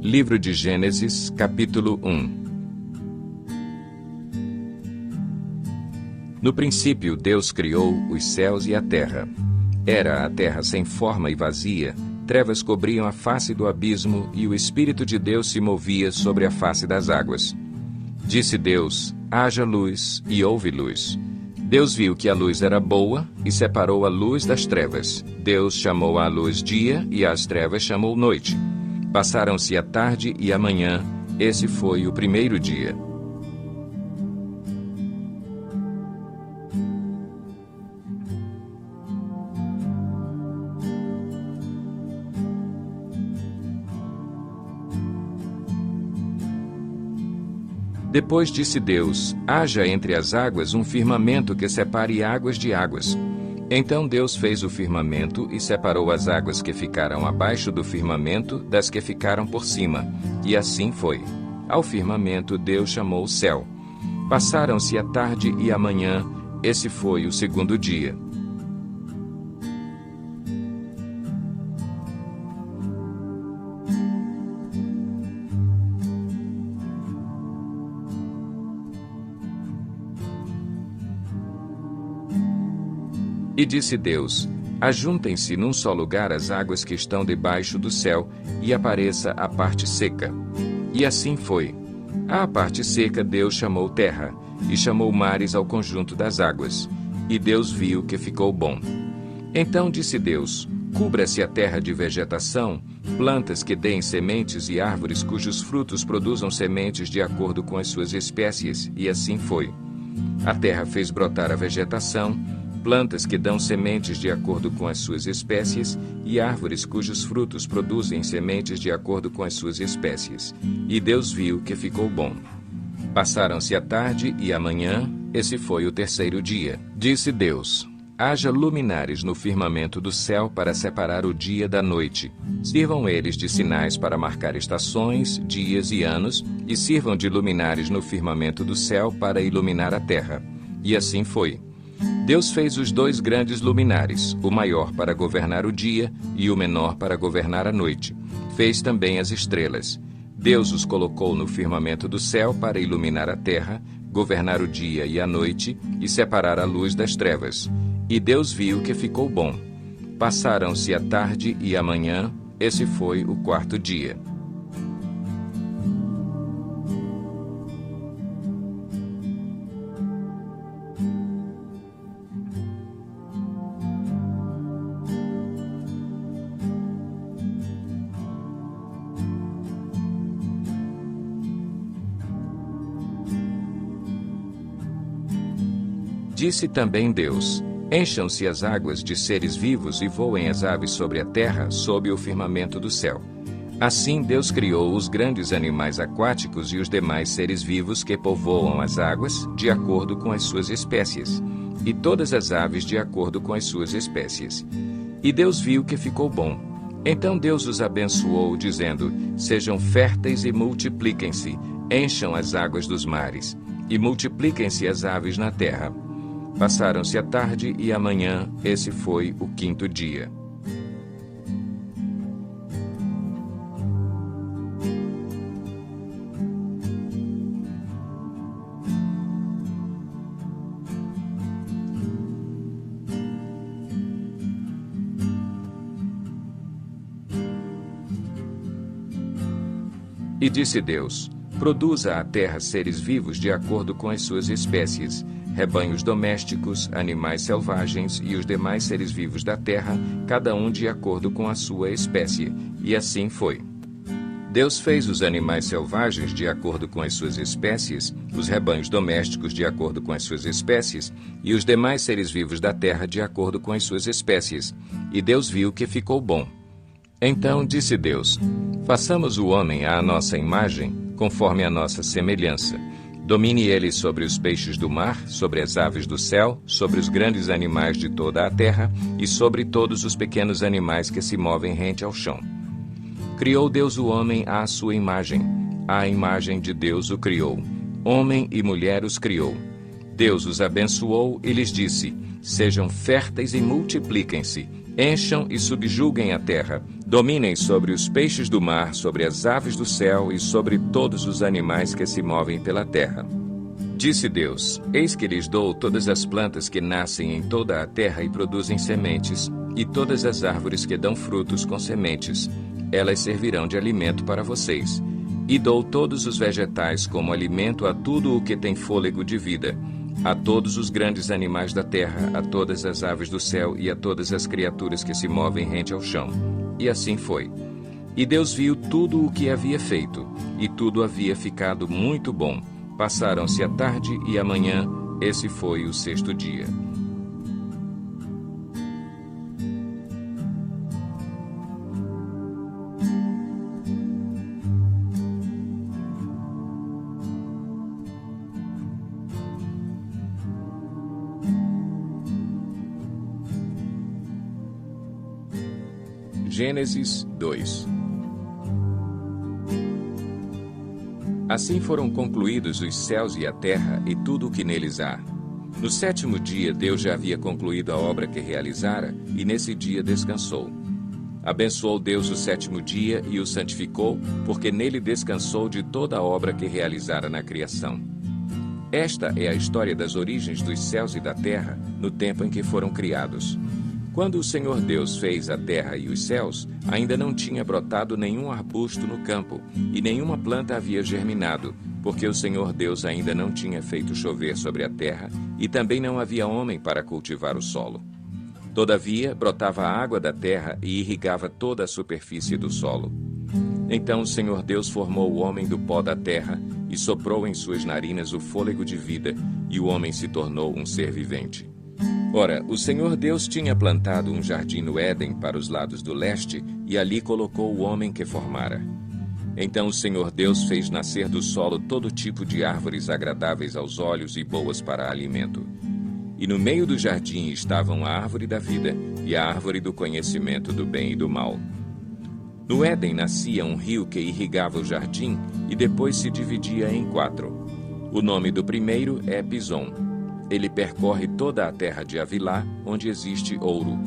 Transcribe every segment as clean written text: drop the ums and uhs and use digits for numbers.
Livro de Gênesis, capítulo 1. No princípio, Deus criou os céus e a terra. Era a terra sem forma e vazia, trevas cobriam a face do abismo e o Espírito de Deus se movia sobre a face das águas. Disse Deus: haja luz, e houve luz. Deus viu que a luz era boa e separou a luz das trevas. Deus chamou à luz dia e às trevas chamou noite. Passaram-se a tarde e a manhã, esse foi o primeiro dia. Depois disse Deus: haja entre as águas um firmamento que separe águas de águas. Então Deus fez o firmamento e separou as águas que ficaram abaixo do firmamento das que ficaram por cima. E assim foi. Ao firmamento Deus chamou céu. Passaram-se a tarde e a manhã, esse foi o segundo dia. E disse Deus: ajuntem-se num só lugar as águas que estão debaixo do céu, e apareça a parte seca. E assim foi. À parte seca Deus chamou terra, e chamou mares ao conjunto das águas. E Deus viu que ficou bom. Então disse Deus: cubra-se a terra de vegetação, plantas que deem sementes e árvores cujos frutos produzam sementes de acordo com as suas espécies. E assim foi. A terra fez brotar a vegetação, plantas que dão sementes de acordo com as suas espécies, e árvores cujos frutos produzem sementes de acordo com as suas espécies. E Deus viu que ficou bom. Passaram-se a tarde e a manhã, esse foi o terceiro dia. Disse Deus: haja luminares no firmamento do céu para separar o dia da noite. Sirvam eles de sinais para marcar estações, dias e anos, e sirvam de luminares no firmamento do céu para iluminar a terra. E assim foi. Deus fez os dois grandes luminares, o maior para governar o dia e o menor para governar a noite. Fez também as estrelas. Deus os colocou no firmamento do céu para iluminar a terra, governar o dia e a noite e separar a luz das trevas. E Deus viu que ficou bom. Passaram-se a tarde e a manhã, esse foi o quarto dia. Disse também Deus: encham-se as águas de seres vivos e voem as aves sobre a terra, sob o firmamento do céu. Assim Deus criou os grandes animais aquáticos e os demais seres vivos que povoam as águas, de acordo com as suas espécies, e todas as aves de acordo com as suas espécies. E Deus viu que ficou bom. Então Deus os abençoou, dizendo: sejam férteis e multipliquem-se, encham as águas dos mares, e multipliquem-se as aves na terra. Passaram-se a tarde e a manhã, esse foi o quinto dia. E disse Deus: produza a terra seres vivos de acordo com as suas espécies, rebanhos domésticos, animais selvagens e os demais seres vivos da terra, cada um de acordo com a sua espécie. E assim foi. Deus fez os animais selvagens de acordo com as suas espécies, os rebanhos domésticos de acordo com as suas espécies, e os demais seres vivos da terra de acordo com as suas espécies. E Deus viu que ficou bom. Então disse Deus: façamos o homem à nossa imagem, conforme a nossa semelhança. Domine ele sobre os peixes do mar, sobre as aves do céu, sobre os grandes animais de toda a terra e sobre todos os pequenos animais que se movem rente ao chão. Criou Deus o homem à sua imagem. À imagem de Deus o criou. Homem e mulher os criou. Deus os abençoou e lhes disse: sejam férteis e multipliquem-se, Encham e subjuguem a terra, dominem sobre os peixes do mar, sobre as aves do céu e sobre todos os animais que se movem pela terra. Disse Deus: Eis que lhes dou todas as plantas que nascem em toda a terra e produzem sementes, e todas as árvores que dão frutos com sementes. Elas servirão de alimento para vocês. E dou todos os vegetais como alimento a tudo o que tem fôlego de vida, a todos os grandes animais da terra, a todas as aves do céu e a todas as criaturas que se movem rente ao chão. E assim foi. E Deus viu tudo o que havia feito, e tudo havia ficado muito bom. Passaram-se a tarde e a manhã, esse foi o sexto dia. Gênesis 2. Assim foram concluídos os céus e a terra e tudo o que neles há. No sétimo dia, Deus já havia concluído a obra que realizara, e nesse dia descansou. Abençoou Deus o sétimo dia e o santificou, porque nele descansou de toda a obra que realizara na criação. Esta é a história das origens dos céus e da terra, no tempo em que foram criados. Quando o Senhor Deus fez a terra e os céus, ainda não tinha brotado nenhum arbusto no campo, e nenhuma planta havia germinado, porque o Senhor Deus ainda não tinha feito chover sobre a terra, e também não havia homem para cultivar o solo. Todavia, brotava a água da terra e irrigava toda a superfície do solo. Então o Senhor Deus formou o homem do pó da terra, e soprou em suas narinas o fôlego de vida, e o homem se tornou um ser vivente. Ora, o Senhor Deus tinha plantado um jardim no Éden para os lados do leste, e ali colocou o homem que formara. Então o Senhor Deus fez nascer do solo todo tipo de árvores agradáveis aos olhos e boas para alimento. E no meio do jardim estavam a árvore da vida e a árvore do conhecimento do bem e do mal. No Éden nascia um rio que irrigava o jardim e depois se dividia em 4. O nome do primeiro é Pison. Ele percorre toda a terra de Havilá, onde existe ouro.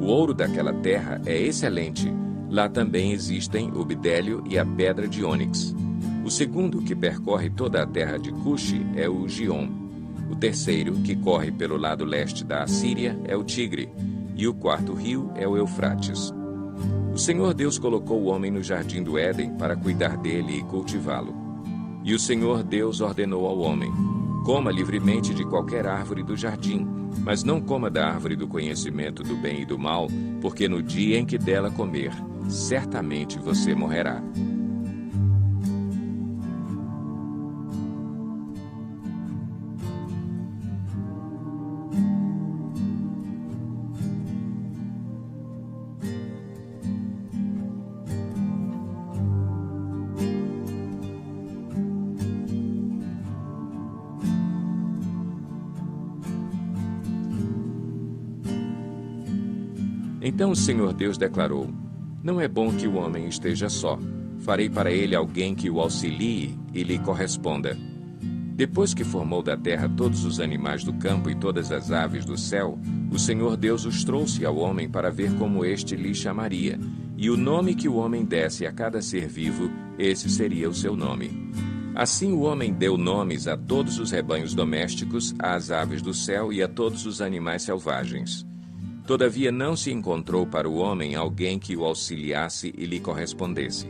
O ouro daquela terra é excelente. Lá também existem o bidélio e a pedra de ônix. O segundo, que percorre toda a terra de Cuxi, é o Gion. O terceiro, que corre pelo lado leste da Assíria, é o Tigre. E o quarto rio é o Eufrates. O Senhor Deus colocou o homem no jardim do Éden para cuidar dele e cultivá-lo. E o Senhor Deus ordenou ao homem: coma livremente de qualquer árvore do jardim, mas não coma da árvore do conhecimento do bem e do mal, porque no dia em que dela comer, certamente você morrerá. Então o Senhor Deus declarou: não é bom que o homem esteja só. Farei para ele alguém que o auxilie e lhe corresponda. Depois que formou da terra todos os animais do campo e todas as aves do céu, o Senhor Deus os trouxe ao homem para ver como este lhe chamaria. E o nome que o homem desse a cada ser vivo, esse seria o seu nome. Assim o homem deu nomes a todos os rebanhos domésticos, às aves do céu e a todos os animais selvagens. Todavia não se encontrou para o homem alguém que o auxiliasse e lhe correspondesse.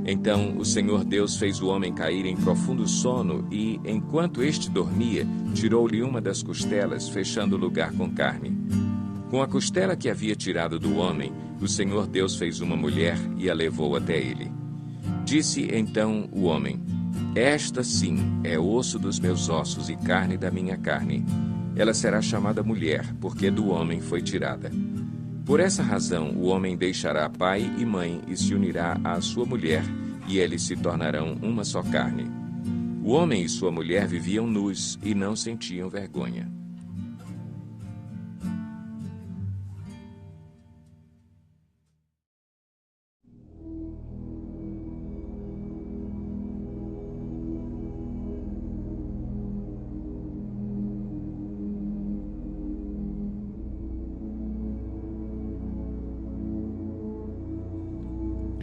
Então o Senhor Deus fez o homem cair em profundo sono e, enquanto este dormia, tirou-lhe uma das costelas, fechando o lugar com carne. Com a costela que havia tirado do homem, o Senhor Deus fez uma mulher e a levou até ele. Disse então o homem: esta sim é osso dos meus ossos e carne da minha carne. Ela será chamada mulher, porque do homem foi tirada. Por essa razão, o homem deixará pai e mãe e se unirá à sua mulher, e eles se tornarão uma só carne. O homem e sua mulher viviam nus e não sentiam vergonha.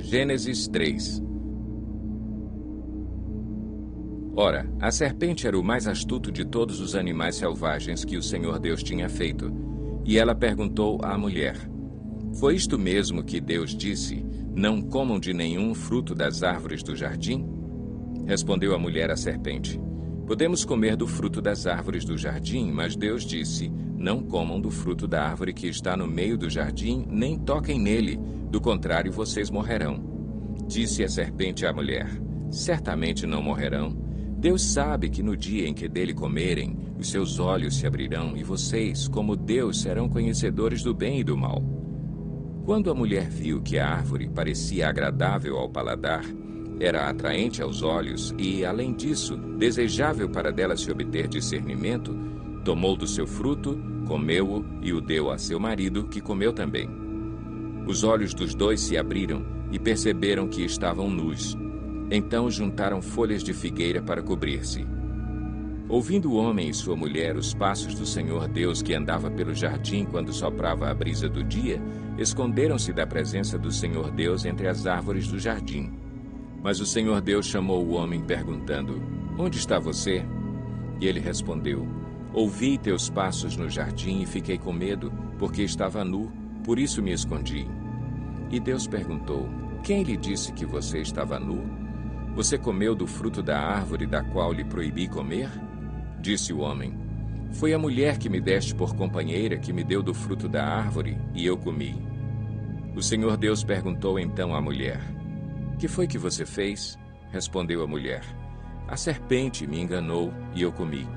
Gênesis 3. Ora, a serpente era o mais astuto de todos os animais selvagens que o Senhor Deus tinha feito. E ela perguntou à mulher: Foi isto mesmo que Deus disse: Não comam de nenhum fruto das árvores do jardim? Respondeu a mulher à serpente: Podemos comer do fruto das árvores do jardim, mas Deus disse: Não comam do fruto da árvore que está no meio do jardim, nem toquem nele, do contrário vocês morrerão. Disse a serpente à mulher: Certamente não morrerão. Deus sabe que no dia em que dele comerem, os seus olhos se abrirão e vocês, como Deus, serão conhecedores do bem e do mal. Quando a mulher viu que a árvore parecia agradável ao paladar, era atraente aos olhos e, além disso, desejável para dela se obter discernimento, tomou do seu fruto, comeu-o e o deu a seu marido, que comeu também. Os olhos dos dois se abriram e perceberam que estavam nus. Então juntaram folhas de figueira para cobrir-se. Ouvindo o homem e sua mulher os passos do Senhor Deus que andava pelo jardim quando soprava a brisa do dia, esconderam-se da presença do Senhor Deus entre as árvores do jardim. Mas o Senhor Deus chamou o homem perguntando: Onde está você? E ele respondeu: Ouvi teus passos no jardim e fiquei com medo, porque estava nu, por isso me escondi. E Deus perguntou: Quem lhe disse que você estava nu? Você comeu do fruto da árvore da qual lhe proibi comer? Disse o homem: Foi a mulher que me deste por companheira que me deu do fruto da árvore, e eu comi. O Senhor Deus perguntou então à mulher: Que foi que você fez? Respondeu a mulher: A serpente me enganou, e eu comi.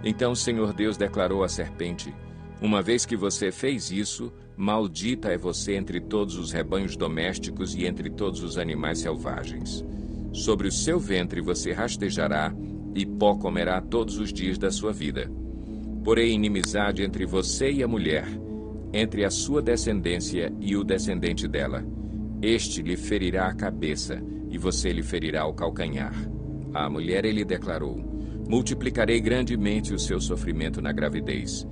Então o Senhor Deus declarou à serpente: Uma vez que você fez isso, maldita é você entre todos os rebanhos domésticos e entre todos os animais selvagens. Sobre o seu ventre você rastejará, e pó comerá todos os dias da sua vida. Porém inimizade entre você e a mulher, entre a sua descendência e o descendente dela. Este lhe ferirá a cabeça, e você lhe ferirá o calcanhar. À mulher ele declarou: Multiplicarei grandemente o seu sofrimento na gravidez.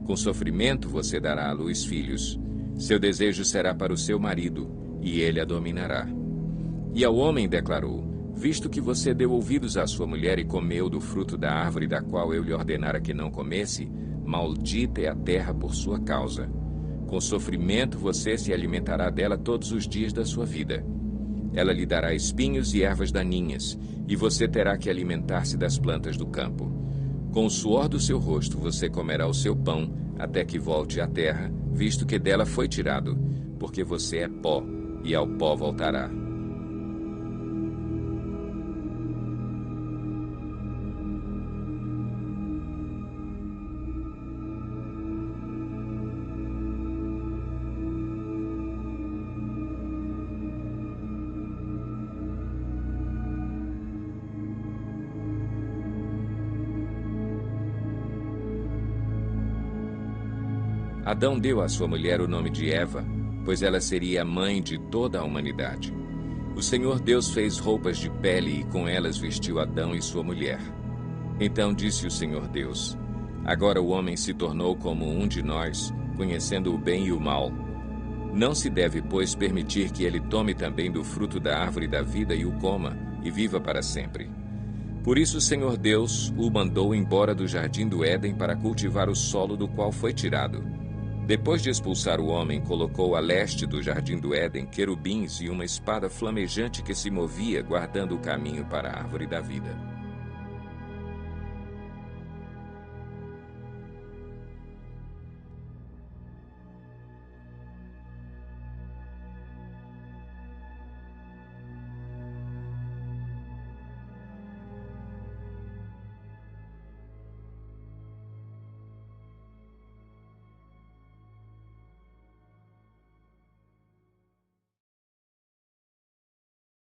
Com sofrimento você dará à luz filhos. Seu desejo será para o seu marido, e ele a dominará. E ao homem declarou: Visto que você deu ouvidos à sua mulher e comeu do fruto da árvore da qual eu lhe ordenara que não comesse, maldita é a terra por sua causa. Com sofrimento você se alimentará dela todos os dias da sua vida. Ela lhe dará espinhos e ervas daninhas, e você terá que alimentar-se das plantas do campo. Com o suor do seu rosto você comerá o seu pão, até que volte à terra, visto que dela foi tirado, porque você é pó, e ao pó voltará. Adão deu à sua mulher o nome de Eva, pois ela seria a mãe de toda a humanidade. O Senhor Deus fez roupas de pele e com elas vestiu Adão e sua mulher. Então disse o Senhor Deus: Agora o homem se tornou como um de nós, conhecendo o bem e o mal. Não se deve, pois, permitir que ele tome também do fruto da árvore da vida e o coma, e viva para sempre. Por isso o Senhor Deus o mandou embora do jardim do Éden para cultivar o solo do qual foi tirado. Depois de expulsar o homem, colocou a leste do jardim do Éden querubins e uma espada flamejante que se movia, guardando o caminho para a árvore da vida.